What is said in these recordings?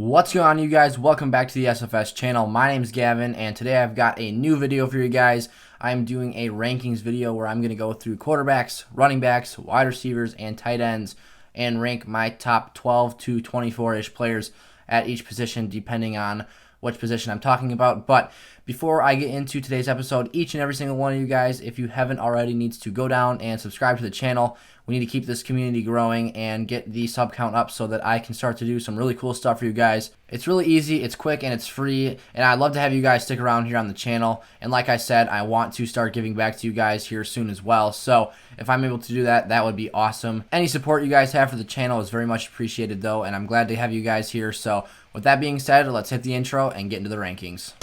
What's going on, you guys? Welcome back to the SFS channel. My name is Gavin, and today I've got a new video for you guys. I'm doing a rankings video where I'm going to go through quarterbacks, running backs, wide receivers, and tight ends and rank my top 12 to 24-ish players at each position depending on which position I'm talking about. But before I get into today's episode, each and every single one of you guys, if you haven't already, needs to go down and subscribe to the channel. We need to keep this community growing and get the sub count up so that I can start to do some really cool stuff for you guys. It's really easy, it's quick, and it's free, and I'd love to have you guys stick around here on the channel. And like I said, I want to start giving back to you guys here soon as well. So if I'm able to do that, that would be awesome. Any support you guys have for the channel is very much appreciated though, and I'm glad to have you guys here. So with that being said, let's hit the intro and get into the rankings.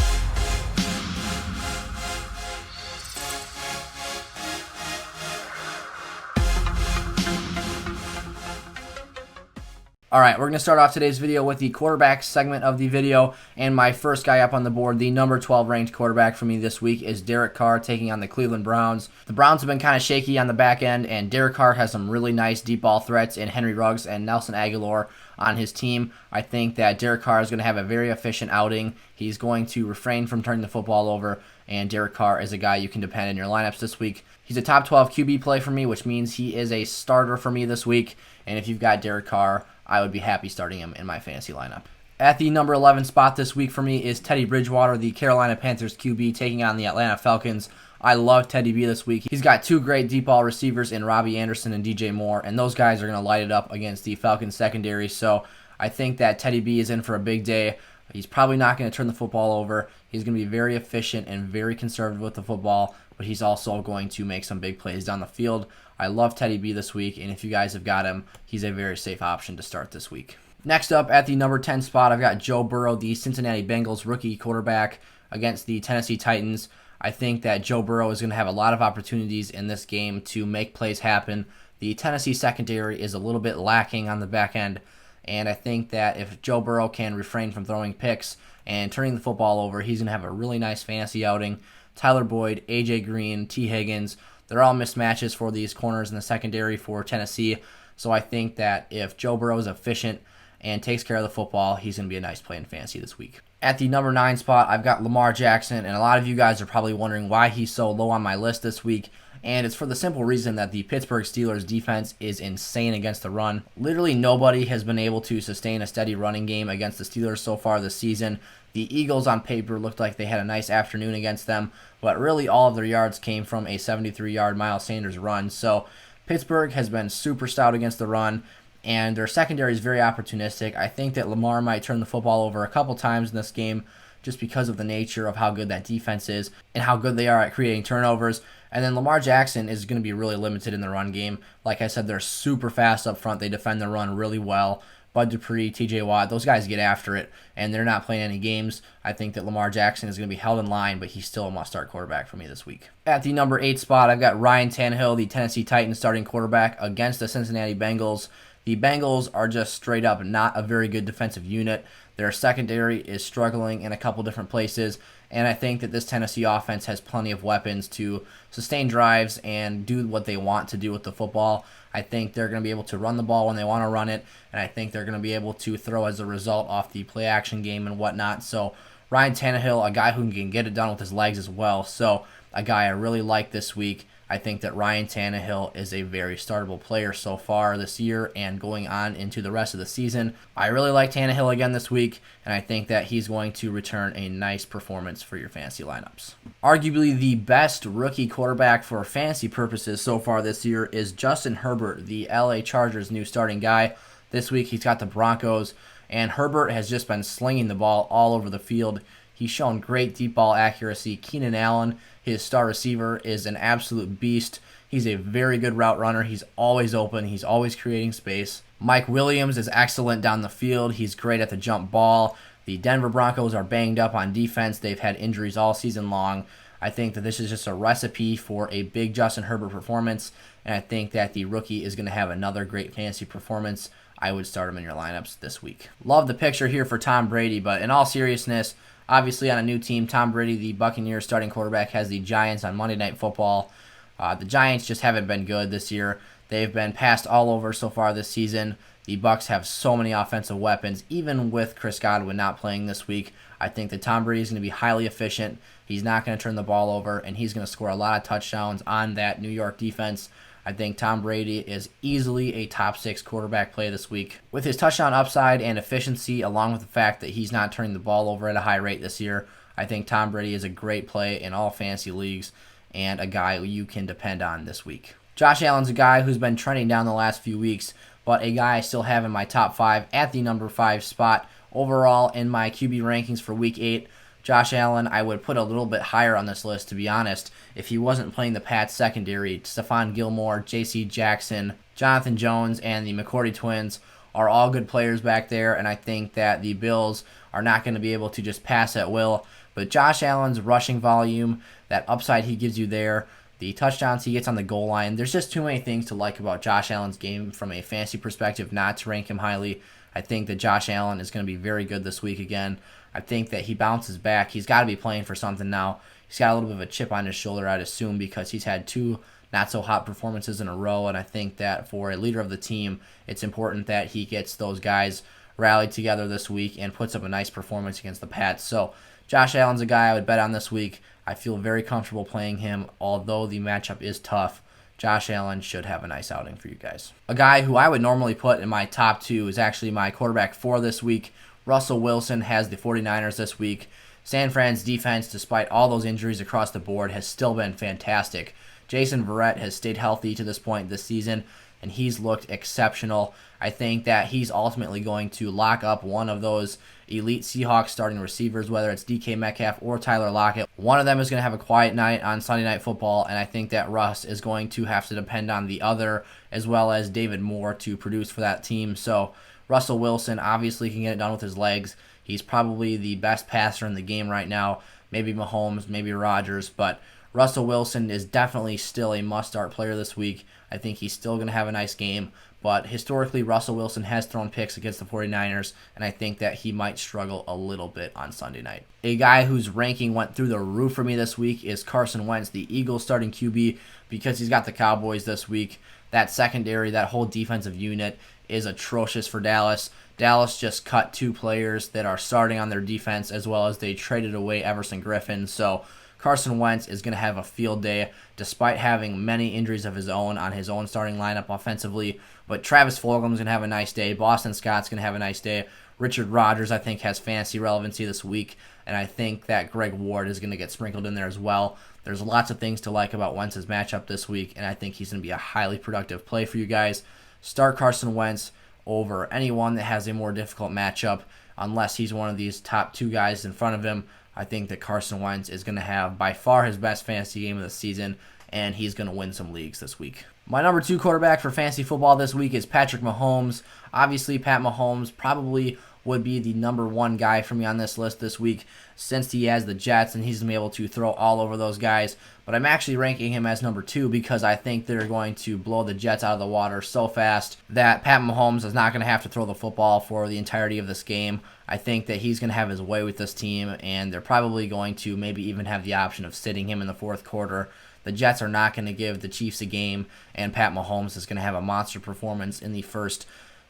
Alright, we're going to start off today's video with the quarterback segment of the video, and my first guy up on the board, the number 12 ranked quarterback for me this week, is Derek Carr taking on the Cleveland Browns. The Browns have been kind of shaky on the back end, and Derek Carr has some really nice deep ball threats in Henry Ruggs and Nelson Aguilar on his team. I think that Derek Carr is going to have a very efficient outing. He's going to refrain from turning the football over, and Derek Carr is a guy you can depend in your lineups this week. He's a top 12 QB play for me, which means he is a starter for me this week, and if you've got Derek Carr, I would be happy starting him in my fantasy lineup. At the number 11 spot this week for me is Teddy Bridgewater, the Carolina Panthers QB, taking on the Atlanta Falcons. I love Teddy B this week. He's got two great deep ball receivers in Robby Anderson and DJ Moore, and those guys are going to light it up against the Falcons secondary, so I think that Teddy B is in for a big day. He's probably not going to turn the football over. He's going to be very efficient and very conservative with the football, but he's also going to make some big plays down the field. I love Teddy B this week, and if you guys have got him, he's a very safe option to start this week. Next up, at the number 10 spot, I've got Joe Burrow, the Cincinnati Bengals rookie quarterback, against the Tennessee Titans. I think that Joe Burrow is going to have a lot of opportunities in this game to make plays happen. The Tennessee secondary is a little bit lacking on the back end, and I think that if Joe Burrow can refrain from throwing picks and turning the football over, he's going to have a really nice fantasy outing. Tyler Boyd, A.J. Green, T. Higgins, they're all mismatches for these corners in the secondary for Tennessee. So I think that if Joe Burrow is efficient and takes care of the football, he's going to be a nice play in fantasy this week. At the number 9 spot, I've got Lamar Jackson, and a lot of you guys are probably wondering why he's so low on my list this week. And it's for the simple reason that the Pittsburgh Steelers defense is insane against the run. Literally nobody has been able to sustain a steady running game against the Steelers so far this season. The Eagles on paper looked like they had a nice afternoon against them, but really all of their yards came from a 73-yard Miles Sanders run. So Pittsburgh has been super stout against the run, and their secondary is very opportunistic. I think that Lamar might turn the football over a couple times in this game just because of the nature of how good that defense is and how good they are at creating turnovers. And then Lamar Jackson is going to be really limited in the run game. Like I said, they're super fast up front. They defend the run really well. Bud Dupree, TJ Watt, those guys get after it, and they're not playing any games. I think that Lamar Jackson is going to be held in line, but he's still a must-start quarterback for me this week. At the number 8 spot, I've got Ryan Tannehill, the Tennessee Titans starting quarterback, against the Cincinnati Bengals. The Bengals are just straight up not a very good defensive unit. Their secondary is struggling in a couple different places, and I think that this Tennessee offense has plenty of weapons to sustain drives and do what they want to do with the football. I think they're going to be able to run the ball when they want to run it, and I think they're going to be able to throw as a result off the play-action game and whatnot. So Ryan Tannehill, a guy who can get it done with his legs as well, so a guy I really like this week. I think that Ryan Tannehill is a very startable player so far this year and going on into the rest of the season. I really like Tannehill again this week, and I think that he's going to return a nice performance for your fantasy lineups. Arguably the best rookie quarterback for fantasy purposes so far this year is Justin Herbert, the LA Chargers' new starting guy. This week he's got the Broncos, and Herbert has just been slinging the ball all over the field. He's shown great deep ball accuracy. Keenan Allen, his star receiver, is an absolute beast. He's a very good route runner. He's always open. He's always creating space. Mike Williams is excellent down the field. He's great at the jump ball. The Denver Broncos are banged up on defense. They've had injuries all season long. I think that this is just a recipe for a big Justin Herbert performance, and I think that the rookie is going to have another great fantasy performance. I would start him in your lineups this week. Love the picture here for Tom Brady, but in all seriousness, obviously on a new team, Tom Brady, the Buccaneers starting quarterback, has the Giants on Monday Night Football. The Giants just haven't been good this year. They've been passed all over so far this season. The Bucs have so many offensive weapons, even with Chris Godwin not playing this week. I think that Tom Brady is going to be highly efficient. He's not going to turn the ball over, and he's going to score a lot of touchdowns on that New York defense. I think Tom Brady is easily a top 6 quarterback play this week. With his touchdown upside and efficiency, along with the fact that he's not turning the ball over at a high rate this year, I think Tom Brady is a great play in all fantasy leagues and a guy you can depend on this week. Josh Allen's a guy who's been trending down the last few weeks, but a guy I still have in my top 5 at the number 5 spot. Overall, in my QB rankings for Week 8, Josh Allen, I would put a little bit higher on this list, to be honest, if he wasn't playing the Pats secondary. Stephon Gilmore, J.C. Jackson, Jonathan Jones, and the McCourty twins are all good players back there, and I think that the Bills are not going to be able to just pass at will. But Josh Allen's rushing volume, that upside he gives you there, the touchdowns he gets on the goal line, there's just too many things to like about Josh Allen's game from a fantasy perspective not to rank him highly. I think that Josh Allen is going to be very good this week again. I think that he bounces back. He's got to be playing for something now. He's got a little bit of a chip on his shoulder, I'd assume, because he's had 2 not-so-hot performances in a row, and I think that for a leader of the team, it's important that he gets those guys rallied together this week and puts up a nice performance against the Pats. So Josh Allen's a guy I would bet on this week. I feel very comfortable playing him, although the matchup is tough. Josh Allen should have a nice outing for you guys. A guy who I would normally put in my top 2 is actually my quarterback 4 this week. Russell Wilson has the 49ers this week. San Fran's defense, despite all those injuries across the board, has still been fantastic. Jason Verrett has stayed healthy to this point this season, and he's looked exceptional. I think that he's ultimately going to lock up one of those elite Seahawks starting receivers, whether it's DK Metcalf or Tyler Lockett. One of them is going to have a quiet night on Sunday Night Football, and I think that Russ is going to have to depend on the other, as well as David Moore, to produce for that team. So Russell Wilson obviously can get it done with his legs. He's probably the best passer in the game right now. Maybe Mahomes, maybe Rodgers, but Russell Wilson is definitely still a must-start player this week. I think he's still going to have a nice game, but historically Russell Wilson has thrown picks against the 49ers, and I think that he might struggle a little bit on Sunday night. A guy whose ranking went through the roof for me this week is Carson Wentz, the Eagles starting QB, because he's got the Cowboys this week. That secondary, that whole defensive unit is atrocious for Dallas. Dallas just cut 2 players that are starting on their defense, as well as they traded away Everson Griffin. So Carson Wentz is going to have a field day despite having many injuries of his own on his own starting lineup offensively. But Travis Fulgham is going to have a nice day. Boston Scott's going to have a nice day. Richard Rodgers, I think, has fantasy relevancy this week, and I think that Greg Ward is going to get sprinkled in there as well. There's lots of things to like about Wentz's matchup this week, and I think he's going to be a highly productive play for you guys. Start Carson Wentz over anyone that has a more difficult matchup, unless he's one of these top 2 guys in front of him. I think that Carson Wentz is going to have by far his best fantasy game of the season, and he's going to win some leagues this week. My number 2 quarterback for fantasy football this week is Patrick Mahomes. Obviously, Pat Mahomes probably would be the number 1 guy for me on this list this week, since he has the Jets and he's going to be able to throw all over those guys. But I'm actually ranking him as number 2 because I think they're going to blow the Jets out of the water so fast that Pat Mahomes is not going to have to throw the football for the entirety of this game. I think that he's going to have his way with this team, and they're probably going to maybe even have the option of sitting him in the 4th quarter. The Jets are not going to give the Chiefs a game, and Pat Mahomes is going to have a monster performance in the first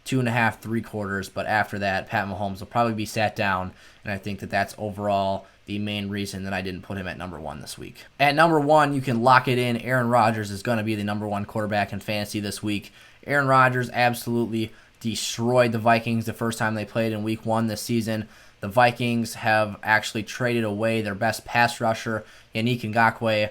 2.5, 3 quarters, but after that, Pat Mahomes will probably be sat down, and I think that that's overall the main reason that I didn't put him at number 1 this week. At number 1, you can lock it in. Aaron Rodgers is going to be the number 1 quarterback in fantasy this week. Aaron Rodgers absolutely destroyed the Vikings the first time they played in Week 1 this season. The Vikings have actually traded away their best pass rusher, Yannick Ngakoue,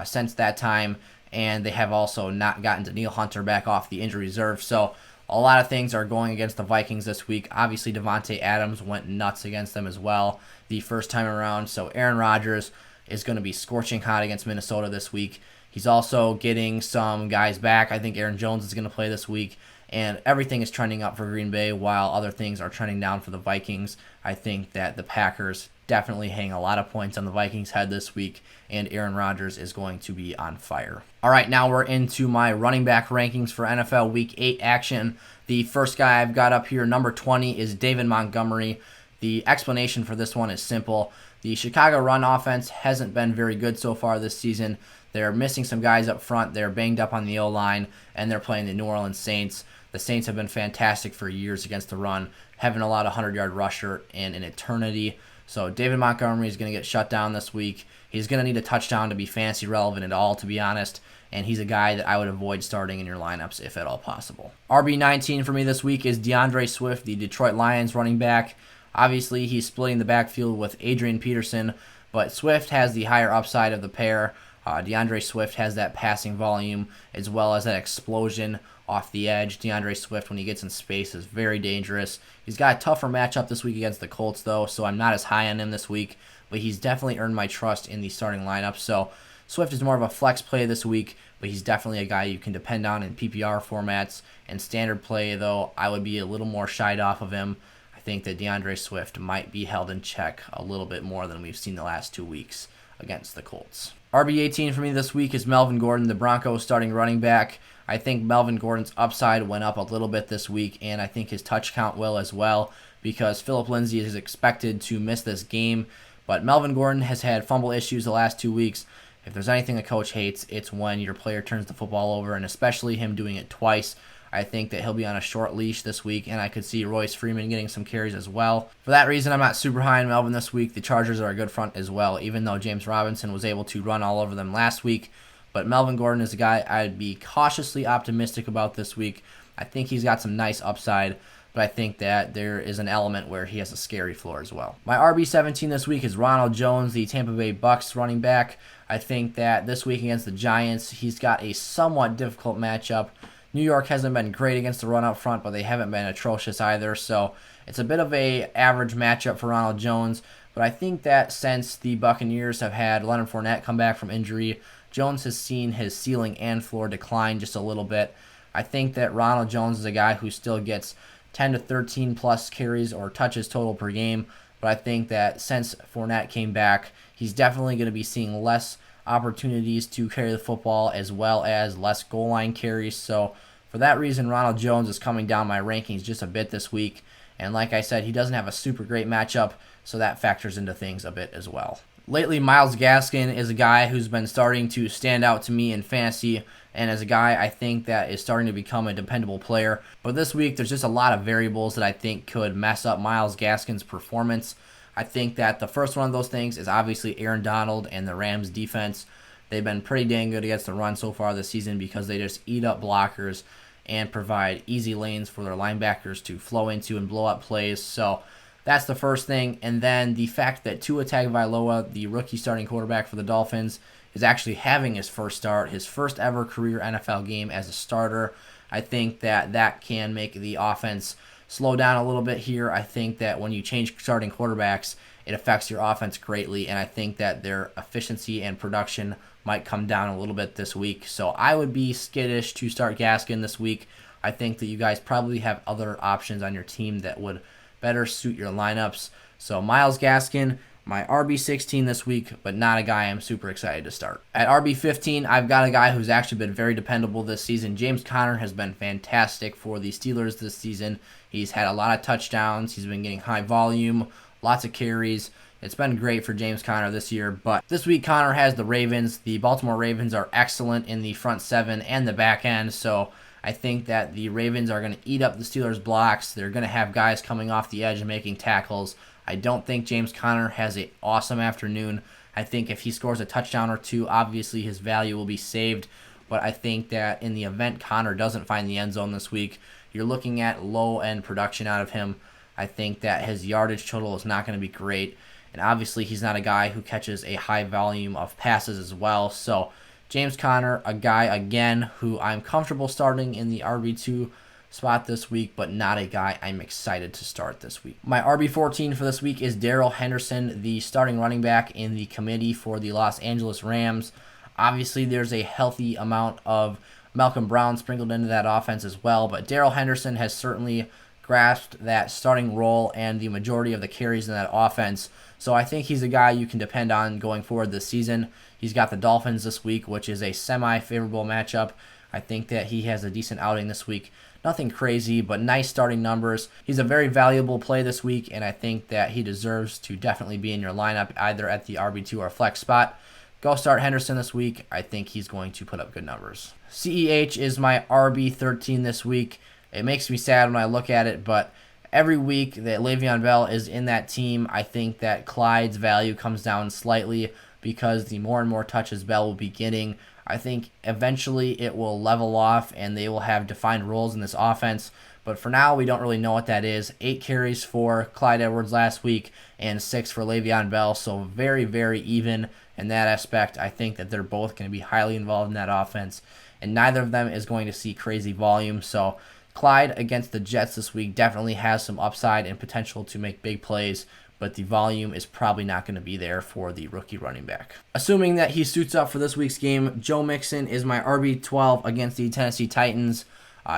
since that time, and they have also not gotten Danielle Hunter back off the injury reserve. So a lot of things are going against the Vikings this week. Obviously, Devontae Adams went nuts against them as well the first time around. So Aaron Rodgers is going to be scorching hot against Minnesota this week. He's also getting some guys back. I think Aaron Jones is going to play this week. And everything is trending up for Green Bay while other things are trending down for the Vikings. I think that the Packers definitely hang a lot of points on the Vikings' head this week, and Aaron Rodgers is going to be on fire. All right, now we're into my running back rankings for NFL Week 8 action. The first guy I've got up here, number 20, is David Montgomery. The explanation for this one is simple. The Chicago run offense hasn't been very good so far this season. They're missing some guys up front. They're banged up on the O-line, and they're playing the New Orleans Saints. The Saints have been fantastic for years against the run, haven't allowed a 100-yard rusher in an eternity. So David Montgomery is going to get shut down this week. He's going to need a touchdown to be fantasy relevant at all, to be honest. And he's a guy that I would avoid starting in your lineups if at all possible. RB19 for me this week is DeAndre Swift, the Detroit Lions running back. Obviously, he's splitting the backfield with Adrian Peterson, but Swift has the higher upside of the pair. DeAndre Swift has that passing volume as well as that explosion off the edge. DeAndre Swift, when he gets in space, is very dangerous. He's got a tougher matchup this week against the Colts, though, so I'm not as high on him this week, but he's definitely earned my trust in the starting lineup. So Swift is more of a flex play this week, but he's definitely a guy you can depend on in PPR formats. And standard play, though, I would be a little more shied off of him. I think that DeAndre Swift might be held in check a little bit more than we've seen the last 2 weeks against the Colts. RB18 for me this week is Melvin Gordon, the Broncos starting running back. I think Melvin Gordon's upside went up a little bit this week, and I think his touch count will as well, because Phillip Lindsay is expected to miss this game. But Melvin Gordon has had fumble issues the last 2 weeks. If there's anything a coach hates, it's when your player turns the football over, and especially him doing it twice. I think that he'll be on a short leash this week, and I could see Royce Freeman getting some carries as well. For that reason, I'm not super high on Melvin this week. The Chargers are a good front as well, even though James Robinson was able to run all over them last week. But Melvin Gordon is a guy I'd be cautiously optimistic about this week. I think he's got some nice upside, but I think that there is an element where he has a scary floor as well. My RB17 this week is Ronald Jones, the Tampa Bay Bucks running back. I think that this week against the Giants, he's got a somewhat difficult matchup. New York hasn't been great against the run up front, but they haven't been atrocious either. So it's a bit of a average matchup for Ronald Jones. But I think that since the Buccaneers have had Leonard Fournette come back from injury, Jones has seen his ceiling and floor decline just a little bit. I think that Ronald Jones is a guy who still gets 10 to 13 plus carries or touches total per game. But I think that since Fournette came back, he's definitely going to be seeing less opportunities to carry the football as well as less goal line carries. So for that reason, Ronald Jones is coming down my rankings just a bit this week. And like I said, he doesn't have a super great matchup, so that factors into things a bit as well. Lately, Myles Gaskin is a guy who's been starting to stand out to me in fantasy, and as a guy I think that is starting to become a dependable player. But this week, there's just a lot of variables that I think could mess up Myles Gaskin's performance. I think that the first one of those things is obviously Aaron Donald and the Rams defense. They've been pretty dang good against the run so far this season because they just eat up blockers and provide easy lanes for their linebackers to flow into and blow up plays. So that's the first thing. And then the fact that Tua Tagovailoa, the rookie starting quarterback for the Dolphins, is actually having his first start, his first ever career NFL game as a starter. I think that that can make the offense slow down a little bit here. I think that when you change starting quarterbacks, it affects your offense greatly, and I think that their efficiency and production might come down a little bit this week. So I would be skittish to start Gaskin this week. I think that you guys probably have other options on your team that would better suit your lineups. So Myles Gaskin, my RB16 this week, but not a guy I'm super excited to start. At RB15, I've got a guy who's actually been very dependable this season. James Conner has been fantastic for the Steelers this season. He's had a lot of touchdowns. He's been getting high volume, lots of carries. It's been great for James Conner this year, but this week Conner has the Ravens. The Baltimore Ravens are excellent in the front seven and the back end, so I think that the Ravens are going to eat up the Steelers' blocks. They're going to have guys coming off the edge and making tackles. I don't think James Conner has an awesome afternoon. I think if he scores a touchdown or two, obviously his value will be saved, but I think that in the event Conner doesn't find the end zone this week, you're looking at low-end production out of him. I think that his yardage total is not going to be great. And obviously, he's not a guy who catches a high volume of passes as well. So James Conner, a guy, again, who I'm comfortable starting in the RB2 spot this week, but not a guy I'm excited to start this week. My RB14 for this week is Darrell Henderson, the starting running back in the committee for the Los Angeles Rams. Obviously, there's a healthy amount of Malcolm Brown sprinkled into that offense as well, but Darrell Henderson has certainly grasped that starting role and the majority of the carries in that offense. So I think he's a guy you can depend on going forward this season. He's got the Dolphins this week, which is a semi-favorable matchup. I think that he has a decent outing this week. Nothing crazy, but nice starting numbers. He's a very valuable play this week, and I think that he deserves to definitely be in your lineup either at the RB2 or flex spot. Go start Henderson this week. I think he's going to put up good numbers. CEH is my RB13 this week. It makes me sad when I look at it, but every week that Le'Veon Bell is in that team, I think that Clyde's value comes down slightly because the more and more touches Bell will be getting, I think eventually it will level off and they will have defined roles in this offense. But for now, we don't really know what that is. 8 carries for Clyde Edwards last week and 6 for Le'Veon Bell, so very, very even in that aspect. I think that they're both going to be highly involved in that offense, and neither of them is going to see crazy volume. So Clyde against the Jets this week definitely has some upside and potential to make big plays, but the volume is probably not going to be there for the rookie running back. Assuming that he suits up for this week's game, Joe Mixon is my RB12 against the Tennessee Titans.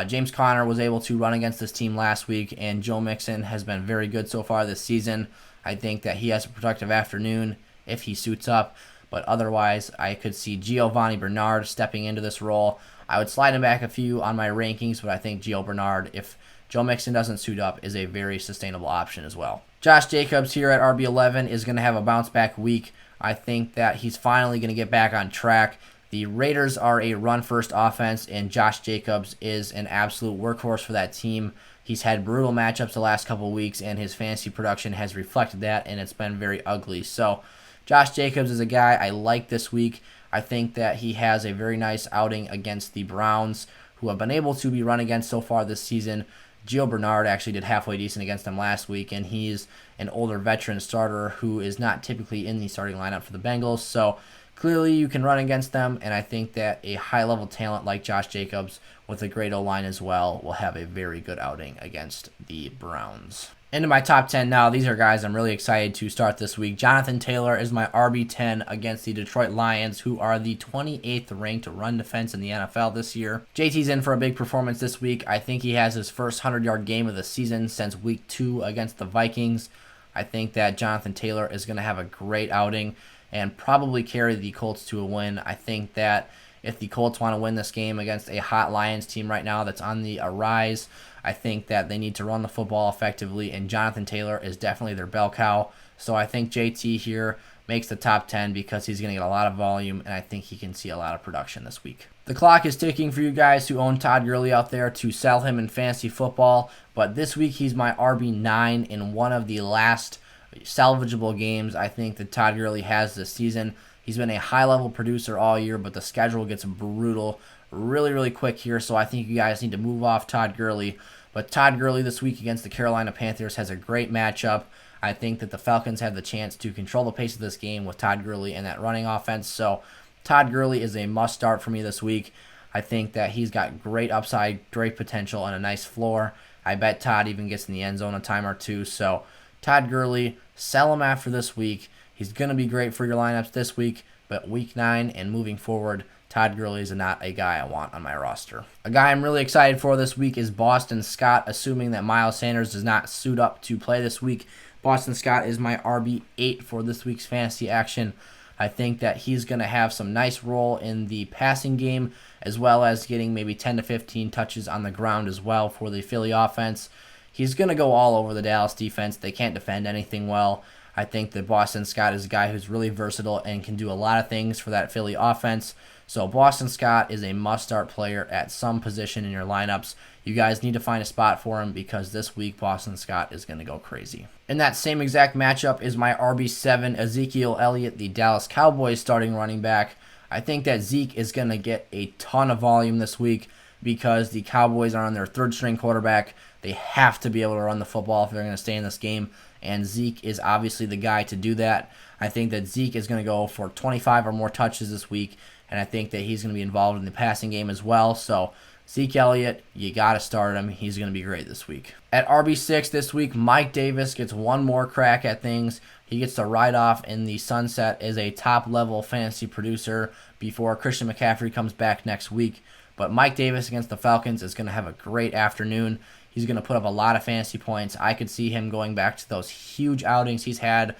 James Conner was able to run against this team last week, and Joe Mixon has been very good so far this season. I think that he has a productive afternoon if he suits up, but otherwise I could see Giovanni Bernard stepping into this role. I would slide him back a few on my rankings, but I think Gio Bernard, if Joe Mixon doesn't suit up, is a very sustainable option as well. Josh Jacobs here at RB11 is going to have a bounce-back week. I think that he's finally going to get back on track. The Raiders are a run-first offense, and Josh Jacobs is an absolute workhorse for that team. He's had brutal matchups the last couple of weeks, and his fantasy production has reflected that, and it's been very ugly. So Josh Jacobs is a guy I like this week. I think that he has a very nice outing against the Browns, who have been able to be run against so far this season. Gio Bernard actually did halfway decent against them last week, and he's an older veteran starter who is not typically in the starting lineup for the Bengals. So clearly you can run against them, and I think that a high-level talent like Josh Jacobs with a great O-line as well will have a very good outing against the Browns. Into my top 10 now. These are guys I'm really excited to start this week. Jonathan Taylor is my RB10 against the Detroit Lions, who are the 28th ranked run defense in the NFL this year. JT's in for a big performance this week. I think he has his first 100-yard game of the season since week 2 against the Vikings. I think that Jonathan Taylor is going to have a great outing and probably carry the Colts to a win. I think that if the Colts want to win this game against a hot Lions team right now that's on the rise, I think that they need to run the football effectively, and Jonathan Taylor is definitely their bell cow. So I think JT here makes the top 10 because he's going to get a lot of volume, and I think he can see a lot of production this week. The clock is ticking for you guys who own Todd Gurley out there to sell him in fantasy football, but this week he's my RB9 in one of the last salvageable games I think that Todd Gurley has this season. He's been a high-level producer all year, but the schedule gets brutal really, really quick here, so I think you guys need to move off Todd Gurley. But Todd Gurley this week against the Carolina Panthers has a great matchup. I think that the Falcons have the chance to control the pace of this game with Todd Gurley and that running offense, so Todd Gurley is a must-start for me this week. I think that he's got great upside, great potential, and a nice floor. I bet Todd even gets in the end zone a time or two, so Todd Gurley, sell him after this week. He's going to be great for your lineups this week, but week 9 and moving forward, Todd Gurley is not a guy I want on my roster. A guy I'm really excited for this week is Boston Scott, assuming that Miles Sanders does not suit up to play this week. Boston Scott is my RB8 for this week's fantasy action. I think that he's going to have some nice role in the passing game, as well as getting maybe 10 to 15 touches on the ground as well for the Philly offense. He's going to go all over the Dallas defense. They can't defend anything well. I think that Boston Scott is a guy who's really versatile and can do a lot of things for that Philly offense. So Boston Scott is a must-start player at some position in your lineups. You guys need to find a spot for him because this week Boston Scott is going to go crazy. In that same exact matchup is my RB7, Ezekiel Elliott, the Dallas Cowboys starting running back. I think that Zeke is going to get a ton of volume this week because the Cowboys are on their third-string quarterback. They have to be able to run the football if they're going to stay in this game, and Zeke is obviously the guy to do that. I think that Zeke is going to go for 25 or more touches this week, and I think that he's going to be involved in the passing game as well. So Zeke Elliott, you got to start him. He's going to be great this week. At RB6 this week, Mike Davis gets one more crack at things. He gets to ride off in the sunset as a top-level fantasy producer before Christian McCaffrey comes back next week. But Mike Davis against the Falcons is going to have a great afternoon. He's going to put up a lot of fantasy points. I could see him going back to those huge outings he's had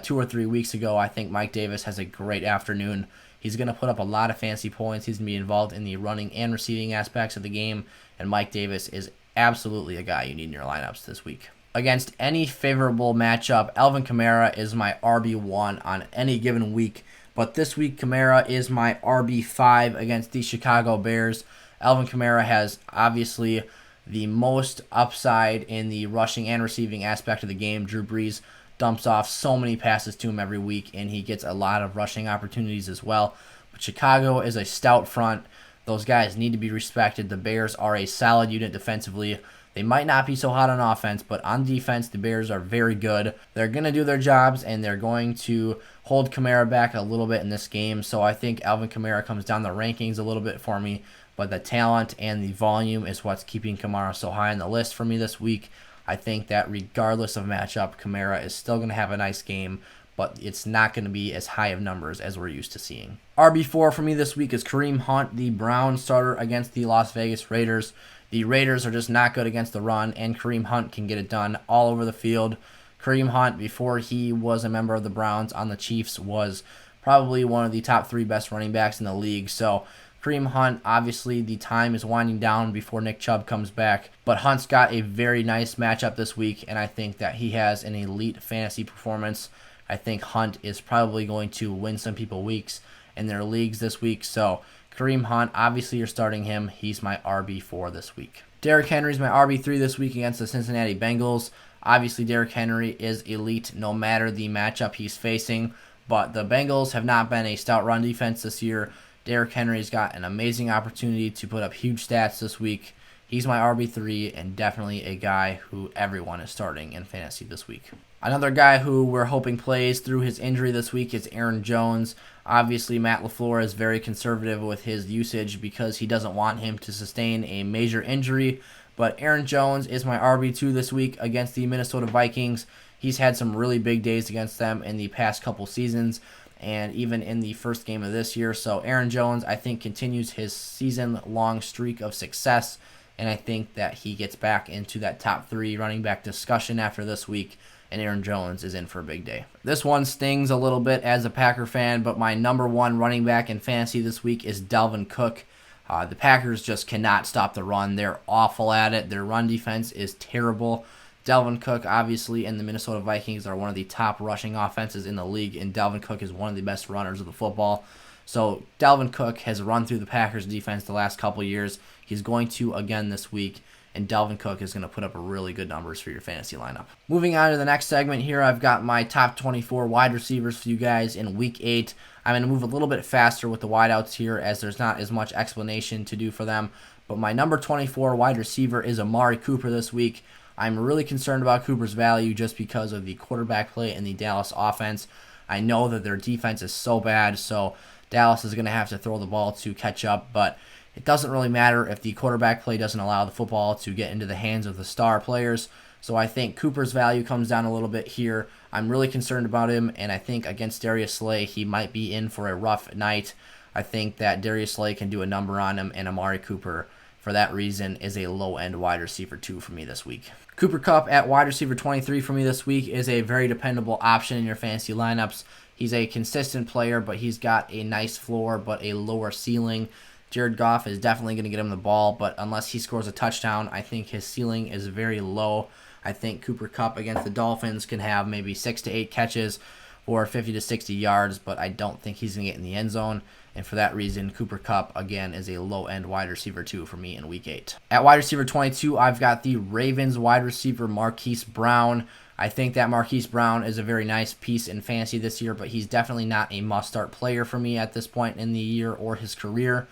2 or 3 weeks ago. I think Mike Davis has a great afternoon. He's going to put up a lot of fantasy points. He's going to be involved in the running and receiving aspects of the game. And Mike Davis is absolutely a guy you need in your lineups this week. Against any favorable matchup, Alvin Kamara is my RB1 on any given week. But this week, Kamara is my RB5 against the Chicago Bears. Alvin Kamara has obviously the most upside in the rushing and receiving aspect of the game. Drew Brees dumps off so many passes to him every week, and he gets a lot of rushing opportunities as well. But Chicago is a stout front. Those guys need to be respected. The Bears are a solid unit defensively. They might not be so hot on offense, but on defense, the Bears are very good. They're going to do their jobs, and they're going to hold Kamara back a little bit in this game. So I think Alvin Kamara comes down the rankings a little bit for me, but the talent and the volume is what's keeping Kamara so high on the list for me this week. I think that regardless of matchup, Kamara is still going to have a nice game, but it's not going to be as high of numbers as we're used to seeing. RB4 for me this week is Kareem Hunt, the Browns starter against the Las Vegas Raiders. The Raiders are just not good against the run, and Kareem Hunt can get it done all over the field. Kareem Hunt, before he was a member of the Browns on the Chiefs, was probably one of the top 3 best running backs in the league. So Kareem Hunt, obviously the time is winding down before Nick Chubb comes back, but Hunt's got a very nice matchup this week, and I think that he has an elite fantasy performance. I think Hunt is probably going to win some people weeks in their leagues this week. So Kareem Hunt, obviously you're starting him. He's my RB4 this week. Derrick Henry's my RB3 this week against the Cincinnati Bengals. Obviously Derrick Henry is elite no matter the matchup he's facing, but the Bengals have not been a stout run defense this year. Derrick Henry's got an amazing opportunity to put up huge stats this week. He's my RB3 and definitely a guy who everyone is starting in fantasy this week. Another guy who we're hoping plays through his injury this week is Aaron Jones. Obviously, Matt LaFleur is very conservative with his usage because he doesn't want him to sustain a major injury. But Aaron Jones is my RB2 this week against the Minnesota Vikings. He's had some really big days against them in the past couple seasons and even in the first game of this year. So Aaron Jones, I think, continues his season-long streak of success, and I think that he gets back into that top 3 running back discussion after this week, and Aaron Jones is in for a big day. This one stings a little bit as a Packer fan, but my number 1 running back in fantasy this week is Dalvin Cook. The Packers just cannot stop the run. They're awful at it. Their run defense is terrible. Dalvin Cook, obviously, and the Minnesota Vikings are one of the top rushing offenses in the league, and Dalvin Cook is one of the best runners of the football. So Dalvin Cook has run through the Packers defense the last couple of years. He's going to again this week, and Dalvin Cook is going to put up really good numbers for your fantasy lineup. Moving on to the next segment here, I've got my top 24 wide receivers for you guys in Week 8. I'm going to move a little bit faster with the wideouts here as there's not as much explanation to do for them. But my number 24 wide receiver is Amari Cooper this week. I'm really concerned about Cooper's value just because of the quarterback play in the Dallas offense. I know that their defense is so bad, so Dallas is going to have to throw the ball to catch up, but it doesn't really matter if the quarterback play doesn't allow the football to get into the hands of the star players. So I think Cooper's value comes down a little bit here. I'm really concerned about him, and I think against Darius Slay, he might be in for a rough night. I think that Darius Slay can do a number on him, and Amari Cooper, for that reason, is a low-end wide receiver 2 for me this week. Cooper Kupp at wide receiver 23 for me this week is a very dependable option in your fantasy lineups. He's a consistent player, but he's got a nice floor but a lower ceiling. Jared Goff is definitely going to get him the ball, but unless he scores a touchdown, I think his ceiling is very low. I think Cooper Kupp against the Dolphins can have maybe 6 to 8 catches or 50 to 60 yards, but I don't think he's going to get in the end zone. And for that reason, Cooper Kupp, again, is a low-end wide receiver 2 for me in Week 8. At wide receiver 22, I've got the Ravens wide receiver Marquise Brown. I think that Marquise Brown is a very nice piece in fantasy this year, but he's definitely not a must-start player for me at this point in the year or his career.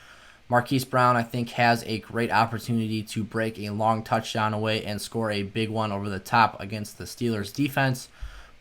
Marquise Brown, I think, has a great opportunity to break a long touchdown away and score a big one over the top against the Steelers' defense.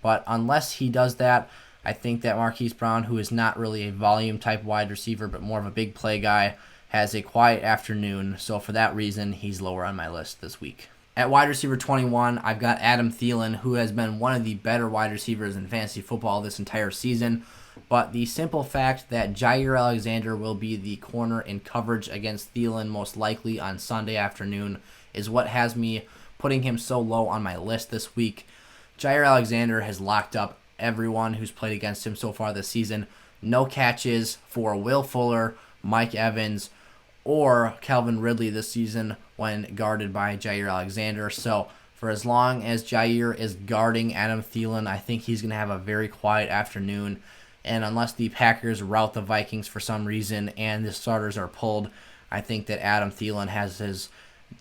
But unless he does that, I think that Marquise Brown, who is not really a volume-type wide receiver but more of a big play guy, has a quiet afternoon. So for that reason, he's lower on my list this week. At wide receiver 21, I've got Adam Thielen, who has been one of the better wide receivers in fantasy football this entire season. But the simple fact that Jair Alexander will be the corner in coverage against Thielen most likely on Sunday afternoon is what has me putting him so low on my list this week. Jair Alexander has locked up everyone who's played against him so far this season. No catches for Will Fuller, Mike Evans, or Calvin Ridley this season when guarded by Jair Alexander. So for as long as Jair is guarding Adam Thielen, I think he's going to have a very quiet afternoon. And unless the Packers rout the Vikings for some reason and the starters are pulled, I think that Adam Thielen has his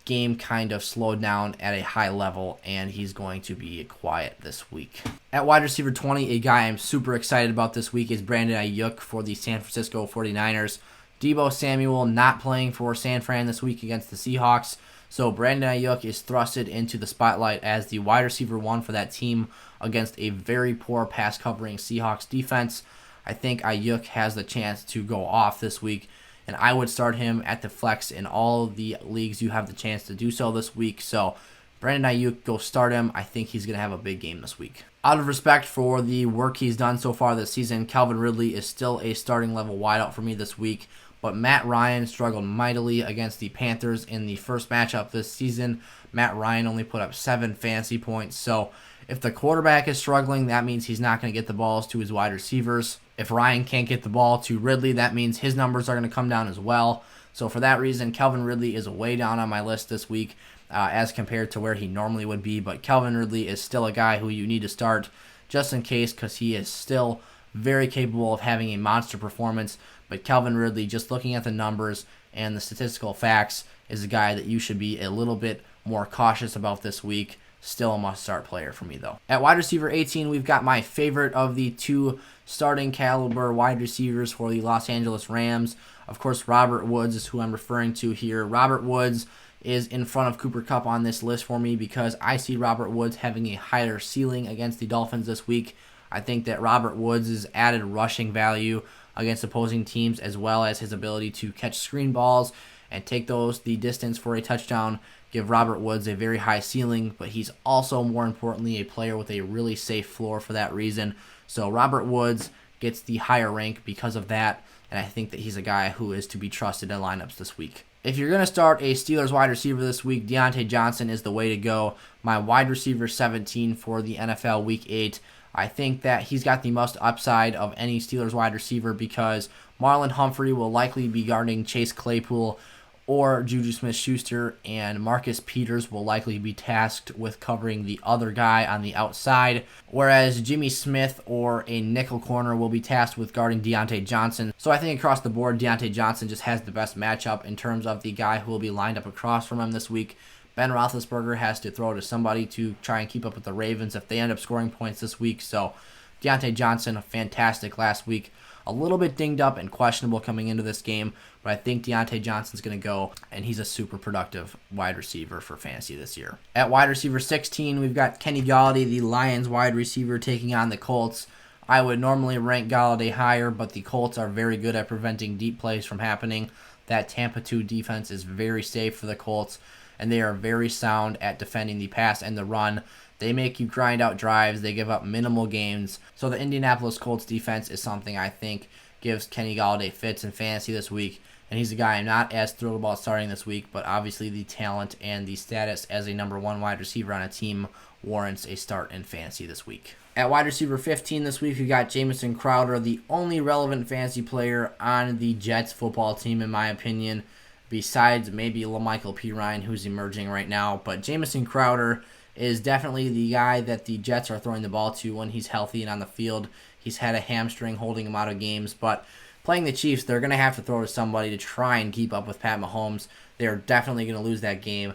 game kind of slowed down at a high level, and he's going to be quiet this week. At wide receiver 20, a guy I'm super excited about this week is Brandon Aiyuk for the San Francisco 49ers. Deebo Samuel not playing for San Fran this week against the Seahawks, so Brandon Aiyuk is thrusted into the spotlight as the wide receiver 1 for that team against a very poor pass covering Seahawks defense. I think Aiyuk has the chance to go off this week, and I would start him at the flex in all the leagues you have the chance to do so this week. So Brandon Aiyuk, go start him. I think he's going to have a big game this week. Out of respect for the work he's done so far this season, Calvin Ridley is still a starting level wideout for me this week. But Matt Ryan struggled mightily against the Panthers in the first matchup this season. Matt Ryan only put up 7 fantasy points. So if the quarterback is struggling, that means he's not going to get the balls to his wide receivers. If Ryan can't get the ball to Ridley, that means his numbers are going to come down as well. So for that reason, Calvin Ridley is way down on my list this week as compared to where he normally would be. But Calvin Ridley is still a guy who you need to start just in case, because he is still very capable of having a monster performance. But Calvin Ridley, just looking at the numbers and the statistical facts, is a guy that you should be a little bit more cautious about this week. Still a must-start player for me, though. At wide receiver 18, we've got my favorite of the 2 starting caliber wide receivers for the Los Angeles Rams. Of course, Robert Woods is who I'm referring to here. Robert Woods is in front of Cooper Kupp on this list for me because I see Robert Woods having a higher ceiling against the Dolphins this week. I think that Robert Woods' added rushing value against opposing teams, as well as his ability to catch screen balls and take those the distance for a touchdown, give Robert Woods a very high ceiling, but he's also, more importantly, a player with a really safe floor for that reason. So Robert Woods gets the higher rank because of that, and I think that he's a guy who is to be trusted in lineups this week. If you're going to start a Steelers wide receiver this week, Dionte Johnson is the way to go. My wide receiver 17 for the NFL Week 8. I think that he's got the most upside of any Steelers wide receiver because Marlon Humphrey will likely be guarding Chase Claypool or Juju Smith-Schuster, and Marcus Peters will likely be tasked with covering the other guy on the outside, whereas Jimmy Smith or a nickel corner will be tasked with guarding Dionte Johnson. So I think across the board, Dionte Johnson just has the best matchup in terms of the guy who will be lined up across from him this week. Ben Roethlisberger has to throw to somebody to try and keep up with the Ravens if they end up scoring points this week. So Dionte Johnson, fantastic last week. A little bit dinged up and questionable coming into this game, but I think Dionte Johnson's going to go, and he's a super productive wide receiver for fantasy this year. At wide receiver 16, we've got Kenny Golladay, the Lions wide receiver, taking on the Colts. I would normally rank Golladay higher, but the Colts are very good at preventing deep plays from happening. That Tampa 2 defense is very safe for the Colts, and they are very sound at defending the pass and the run. They make you grind out drives. They give up minimal gains. So the Indianapolis Colts defense is something I think gives Kenny Golladay fits in fantasy this week. And he's a guy I'm not as thrilled about starting this week, but obviously the talent and the status as a number 1 wide receiver on a team warrants a start in fantasy this week. At wide receiver 15 this week, we got Jamison Crodwer, the only relevant fantasy player on the Jets football team, in my opinion, besides maybe LaMichael Pirine, who's emerging right now. But Jamison Crodwer is definitely the guy that the Jets are throwing the ball to when he's healthy and on the field. He's had a hamstring holding him out of games, but playing the Chiefs, they're going to have to throw to somebody to try and keep up with Pat Mahomes. They're definitely going to lose that game.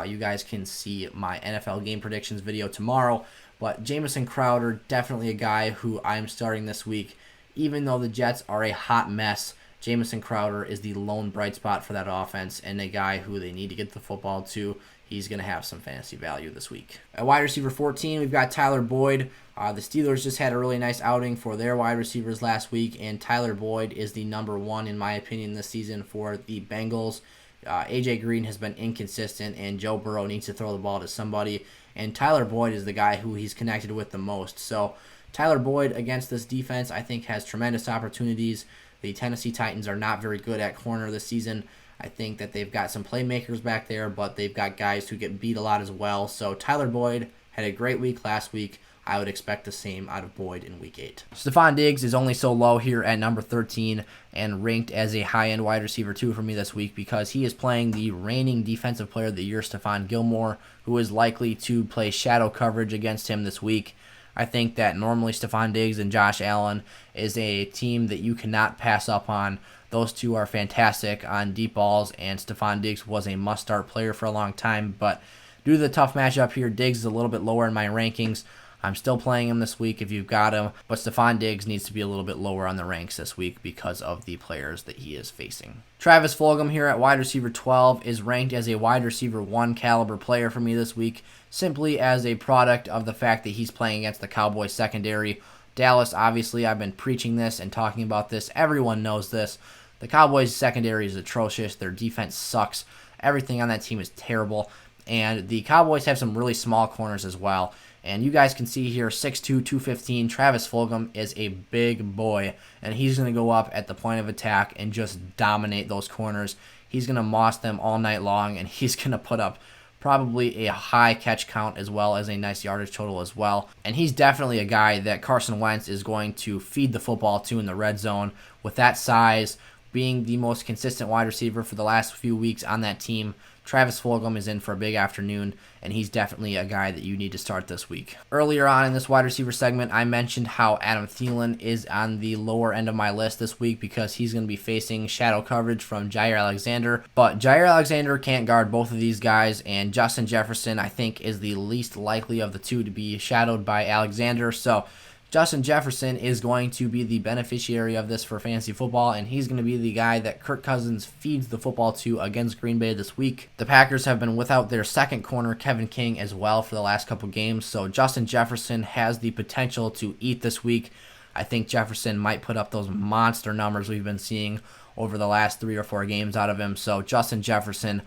You guys can see my NFL game predictions video tomorrow, but Jamison Crodwer, definitely a guy who I'm starting this week. Even though the Jets are a hot mess, Jamison Crodwer is the lone bright spot for that offense and a guy who they need to get the football to. He's going to have some fantasy value this week. At wide receiver 14, we've got Tyler Boyd. The Steelers just had a really nice outing for their wide receivers last week, and Tyler Boyd is the number 1, in my opinion, this season for the Bengals. A.J. Green has been inconsistent, and Joe Burrow needs to throw the ball to somebody, and Tyler Boyd is the guy who he's connected with the most. So Tyler Boyd against this defense, I think, has tremendous opportunities. The Tennessee Titans are not very good at corner this season. I think that they've got some playmakers back there, but they've got guys who get beat a lot as well. So Tyler Boyd had a great week last week. I would expect the same out of Boyd in Week 8. Stefon Diggs is only so low here at number 13 and ranked as a high-end wide receiver 2 for me this week because he is playing the reigning Defensive Player of the Year, Stephon Gilmore, who is likely to play shadow coverage against him this week. I think that normally Stefon Diggs and Josh Allen is a team that you cannot pass up on. Those two are fantastic on deep balls, and Stefon Diggs was a must-start player for a long time, but due to the tough matchup here, Diggs is a little bit lower in my rankings. I'm still playing him this week if you've got him, but Stefon Diggs needs to be a little bit lower on the ranks this week because of the players that he is facing. Travis Fulgham here at wide receiver 12 is ranked as a wide receiver 1 caliber player for me this week, simply as a product of the fact that he's playing against the Cowboys secondary. Dallas, obviously, I've been preaching this and talking about this. Everyone knows this. The Cowboys secondary is atrocious. Their defense sucks. Everything on that team is terrible. And the Cowboys have some really small corners as well. And you guys can see here, 6'2", 215, Travis Fulgham is a big boy. And he's going to go up at the point of attack and just dominate those corners. He's going to moss them all night long, and he's going to put up probably a high catch count as well as a nice yardage total as well. And he's definitely a guy that Carson Wentz is going to feed the football to in the red zone. With that size, being the most consistent wide receiver for the last few weeks on that team, Travis Fulgham is in for a big afternoon, and he's definitely a guy that you need to start this week. Earlier on in this wide receiver segment, I mentioned how Adam Thielen is on the lower end of my list this week because he's going to be facing shadow coverage from Jair Alexander. But Jair Alexander can't guard both of these guys, and Justin Jefferson, I think, is the least likely of the two to be shadowed by Alexander. So Justin Jefferson is going to be the beneficiary of this for fantasy football, and he's going to be the guy that Kirk Cousins feeds the football to against Green Bay this week. The Packers have been without their second corner, Kevin King, as well for the last couple games, so Justin Jefferson has the potential to eat this week. I think Jefferson might put up those monster numbers we've been seeing over the last 3 or 4 games out of him, so Justin Jefferson,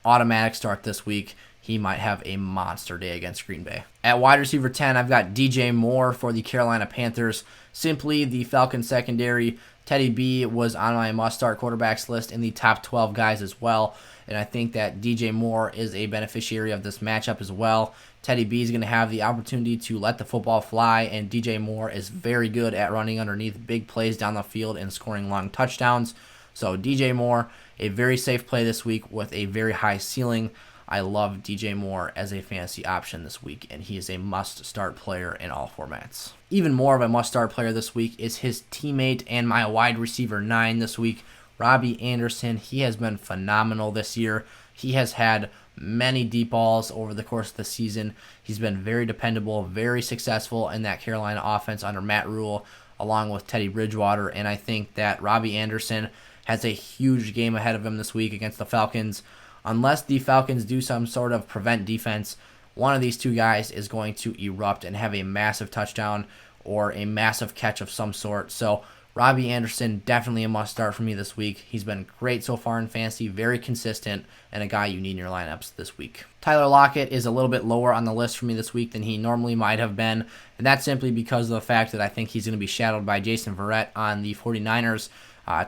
automatic start this week. He might have a monster day against Green Bay. At wide receiver 10, I've got DJ Moore for the Carolina Panthers. Simply the Falcons secondary. Teddy B was on my must-start quarterbacks list in the top 12 guys as well, and I think that DJ Moore is a beneficiary of this matchup as well. Teddy B is going to have the opportunity to let the football fly, and DJ Moore is very good at running underneath big plays down the field and scoring long touchdowns. So DJ Moore, a very safe play this week with a very high ceiling. I love DJ Moore as a fantasy option this week, and he is a must-start player in all formats. Even more of a must-start player this week is his teammate and my wide receiver 9 this week, Robby Anderson. He has been phenomenal this year. He has had many deep balls over the course of the season. He's been very dependable, very successful in that Carolina offense under Matt Rule, along with Teddy Bridgewater, and I think that Robby Anderson has a huge game ahead of him this week against the Falcons. Unless the Falcons do some sort of prevent defense, one of these two guys is going to erupt and have a massive touchdown or a massive catch of some sort. So Robby Anderson, definitely a must-start for me this week. He's been great so far in fantasy, very consistent, and a guy you need in your lineups this week. Tyler Lockett is a little bit lower on the list for me this week than he normally might have been, and that's simply because of the fact that I think he's going to be shadowed by Jason Verrett on the 49ers.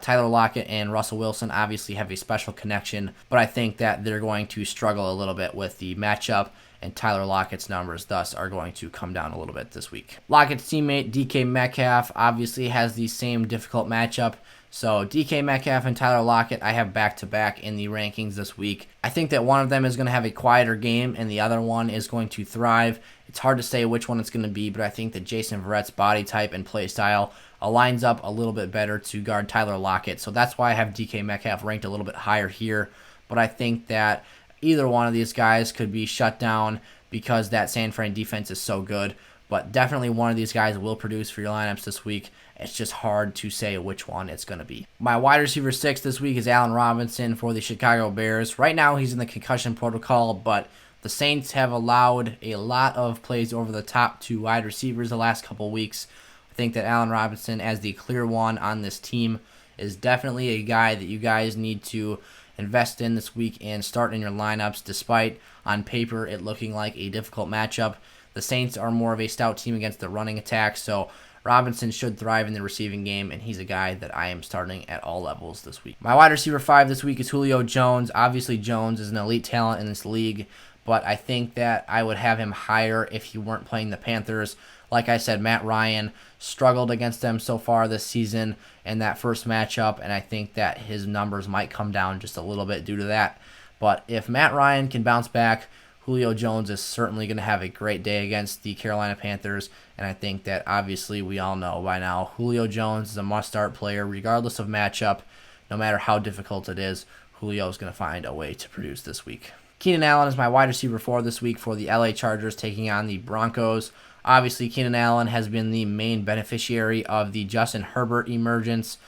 Tyler Lockett and Russell Wilson obviously have a special connection, but I think that they're going to struggle a little bit with the matchup, and Tyler Lockett's numbers thus are going to come down a little bit this week. Lockett's teammate DK Metcalf obviously has the same difficult matchup, so DK Metcalf and Tyler Lockett I have back-to-back in the rankings this week. I think that one of them is going to have a quieter game and the other one is going to thrive. It's hard to say which one it's going to be, but I think that Jason Verrett's body type and play style aligns up a little bit better to guard Tyler Lockett. So that's why I have DK Metcalf ranked a little bit higher here. But I think that either one of these guys could be shut down because that San Fran defense is so good. But definitely one of these guys will produce for your lineups this week. It's just hard to say which one it's going to be. My wide receiver 6 this week is Allen Robinson for the Chicago Bears. Right now he's in the concussion protocol, but the Saints have allowed a lot of plays over the top to wide receivers the last couple weeks. I think that Allen Robinson, as the clear one on this team, is definitely a guy that you guys need to invest in this week and start in your lineups, despite on paper it looking like a difficult matchup. The Saints are more of a stout team against the running attack, so Robinson should thrive in the receiving game, and he's a guy that I am starting at all levels this week. My wide receiver 5 this week is Julio Jones. Obviously, Jones is an elite talent in this league, but I think that I would have him higher if he weren't playing the Panthers. Like I said, Matt Ryan struggled against them so far this season in that first matchup, and I think that his numbers might come down just a little bit due to that. But if Matt Ryan can bounce back, Julio Jones is certainly going to have a great day against the Carolina Panthers, and I think that obviously we all know by now Julio Jones is a must-start player regardless of matchup. no matter how difficult it is, Julio is going to find a way to produce this week. Keenan Allen is my wide receiver 4 this week for the LA Chargers taking on the Broncos. Obviously, Keenan Allen has been the main beneficiary of the Justin Herbert emergence.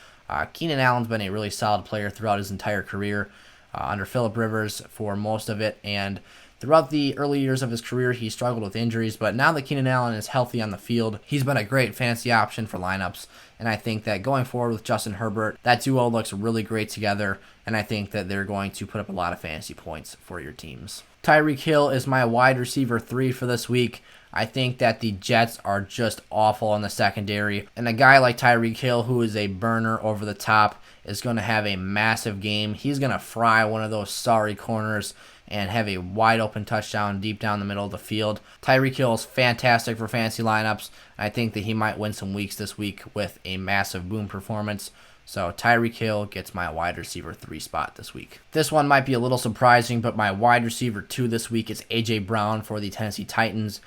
Keenan Allen's been a really solid player throughout his entire career, under Phillip Rivers for most of it, and throughout the early years of his career, he struggled with injuries, but now that Keenan Allen is healthy on the field, he's been a great fantasy option for lineups, and I think that going forward with Justin Herbert, that duo looks really great together, and I think that they're going to put up a lot of fantasy points for your teams. Tyreek Hill is my wide receiver 3 for this week. I think that the Jets are just awful in the secondary, and a guy like Tyreek Hill, who is a burner over the top, is going to have a massive game. He's going to fry one of those sorry corners and have a wide open touchdown deep down the middle of the field. Tyreek Hill is fantastic for fantasy lineups. I think that he might win some weeks this week with a massive boom performance. So Tyreek Hill gets my wide receiver 3 spot this week. This one might be a little surprising, but my wide receiver 2 this week is A.J. Brown for the Tennessee Titans.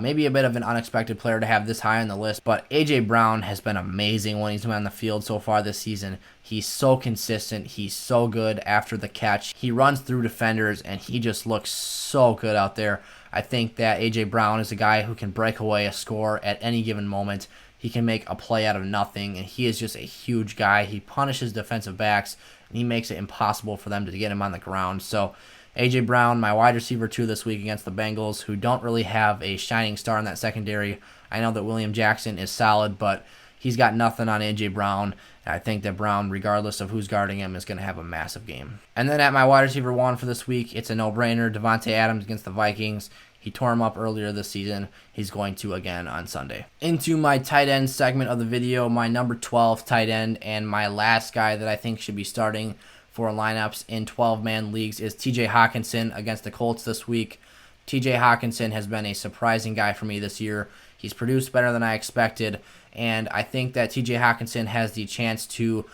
Maybe a bit of an unexpected player to have this high on the list, but A.J. Brown has been amazing when he's been on the field so far this season. He's so consistent. He's so good after the catch. He runs through defenders, and he just looks so good out there. I think that A.J. Brown is a guy who can break away a score at any given moment. He can make a play out of nothing, and he is just a huge guy. He punishes defensive backs, and he makes it impossible for them to get him on the ground. So A.J. Brown, my wide receiver 2 this week against the Bengals, who don't really have a shining star in that secondary. I know that William Jackson is solid, but he's got nothing on A.J. Brown. And I think that Brown, regardless of who's guarding him, is going to have a massive game. And then at my wide receiver 1 for this week, it's a no-brainer. Davante Adams against the Vikings. He tore him up earlier this season. He's going to again on Sunday. Into my tight end segment of the video, my number 12 tight end, and my last guy that I think should be starting for lineups in 12-man leagues is TJ Hawkinson against the Colts this week. TJ Hawkinson has been a surprising guy for me this year. He's produced better than I expected, and I think that TJ Hawkinson has the chance to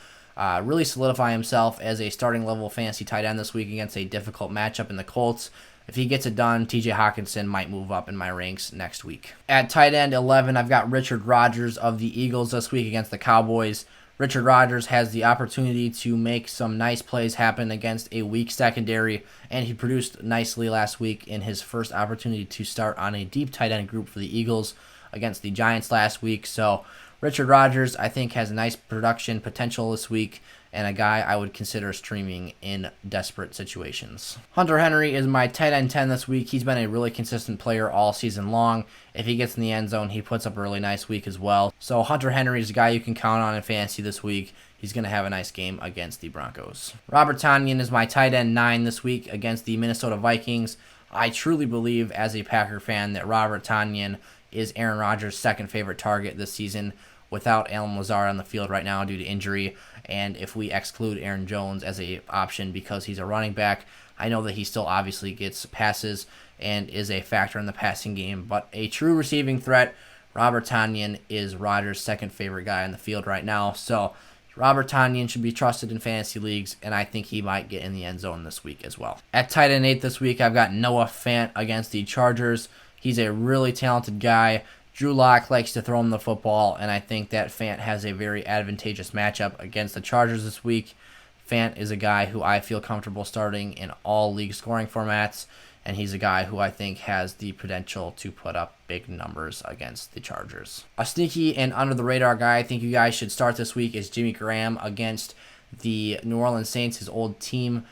really solidify himself as a starting level fantasy tight end this week against a difficult matchup in the Colts. If he gets it done, TJ Hawkinson might move up in my ranks next week. At tight end 11, I've got Richard Rodgers of the Eagles this week against the Cowboys. Richard Rodgers has the opportunity to make some nice plays happen against a weak secondary, and he produced nicely last week in his first opportunity to start on a deep tight end group for the Eagles against the Giants last week. So Richard Rodgers, I think, has nice production potential this week, and a guy I would consider streaming in desperate situations. Hunter Henry is my tight end 10 this week. He's been a really consistent player all season long. If he gets in the end zone, he puts up a really nice week as well. So Hunter Henry is a guy you can count on in fantasy this week. He's going to have a nice game against the Broncos. Robert Tonyan is my tight end 9 this week against the Minnesota Vikings. I truly believe, as a Packer fan, that Robert Tonyan is Aaron Rodgers' second favorite target this season, without Allen Lazard on the field right now due to injury. And if we exclude Aaron Jones as a option because he's a running back, I know that he still obviously gets passes and is a factor in the passing game. But a true receiving threat, Robert Tonyan is Rodgers' second favorite guy on the field right now. So Robert Tonyan should be trusted in fantasy leagues, and I think he might get in the end zone this week as well. At tight end 8 this week, I've got Noah Fant against the Chargers. He's a really talented guy. Drew Lock likes to throw him the football, and I think that Fant has a very advantageous matchup against the Chargers this week. Fant is a guy who I feel comfortable starting in all league scoring formats, and he's a guy who I think has the potential to put up big numbers against the Chargers. A sneaky and under-the-radar guy I think you guys should start this week is Jimmy Graham against the New Orleans Saints, his old team.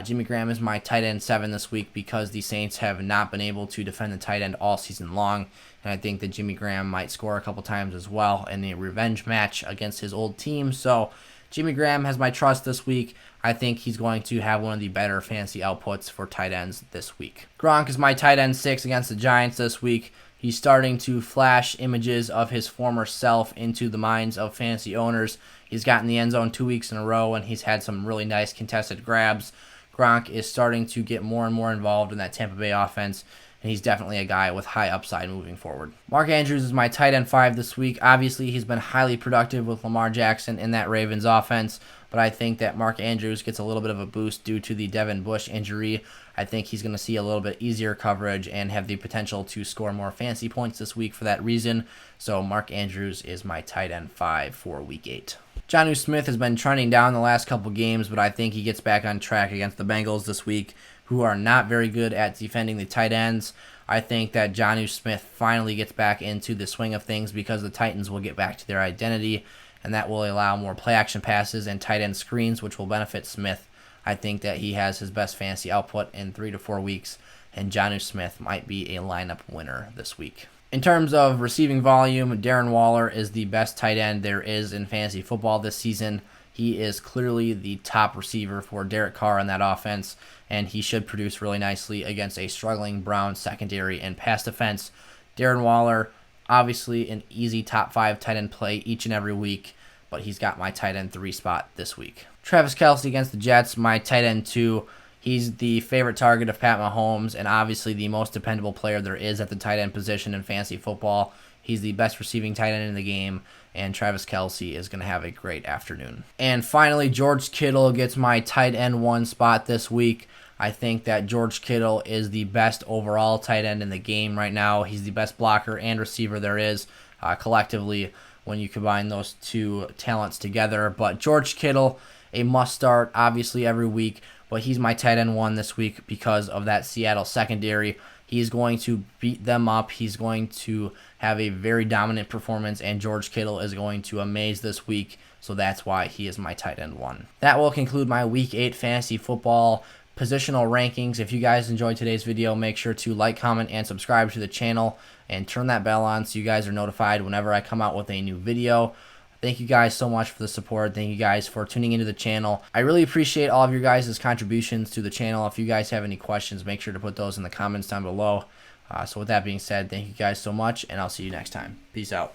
Jimmy Graham is my tight end 7 this week because the Saints have not been able to defend the tight end all season long, and I think that Jimmy Graham might score a couple times as well in a revenge match against his old team. So Jimmy Graham has my trust this week. I think he's going to have one of the better fantasy outputs for tight ends this week. Gronk is my tight end 6 against the Giants this week. He's starting to flash images of his former self into the minds of fantasy owners. He's gotten the end zone 2 weeks in a row, and he's had some really nice contested grabs. Gronk is starting to get more and more involved in that Tampa Bay offense, and he's definitely a guy with high upside moving forward. Mark Andrews is my tight end 5 this week. Obviously, he's been highly productive with Lamar Jackson in that Ravens offense, but I think that Mark Andrews gets a little bit of a boost due to the Devin Bush injury. I think he's going to see a little bit easier coverage and have the potential to score more fantasy points this week for that reason. So Mark Andrews is my tight end 5 for week 8. Jonnu Smith has been trending down the last couple games, but I think he gets back on track against the Bengals this week, who are not very good at defending the tight ends. I think that Jonnu Smith finally gets back into the swing of things because the Titans will get back to their identity, and that will allow more play-action passes and tight end screens, which will benefit Smith. I think that he has his best fantasy output in 3 to 4 weeks, and Jonnu Smith might be a lineup winner this week. In terms of receiving volume, Darren Waller is the best tight end there is in fantasy football this season. He is clearly the top receiver for Derek Carr in that offense, and he should produce really nicely against a struggling Browns secondary and pass defense. Darren Waller, obviously an easy top 5 tight end play each and every week, but he's got my tight end 3 spot this week. Travis Kelce against the Jets, my tight end 2. He's the favorite target of Pat Mahomes and obviously the most dependable player there is at the tight end position in fantasy football. He's the best receiving tight end in the game, and Travis Kelce is going to have a great afternoon. And finally, George Kittle gets my tight end 1 spot this week. I think that George Kittle is the best overall tight end in the game right now. He's the best blocker and receiver there is collectively when you combine those two talents together. But George Kittle, a must start obviously every week, but he's my tight end 1 this week because of that Seattle secondary. He's going to beat them up. He's going to have a very dominant performance, and George Kittle is going to amaze this week, so that's why he is my tight end 1. That will conclude my Week 8 fantasy football positional rankings. If you guys enjoyed today's video, make sure to like, comment, and subscribe to the channel, and turn that bell on so you guys are notified whenever I come out with a new video. Thank you guys so much for the support. Thank you guys for tuning into the channel. I really appreciate all of your guys' contributions to the channel. If you guys have any questions, make sure to put those in the comments down below. So with that being said, thank you guys so much, and I'll see you next time. Peace out.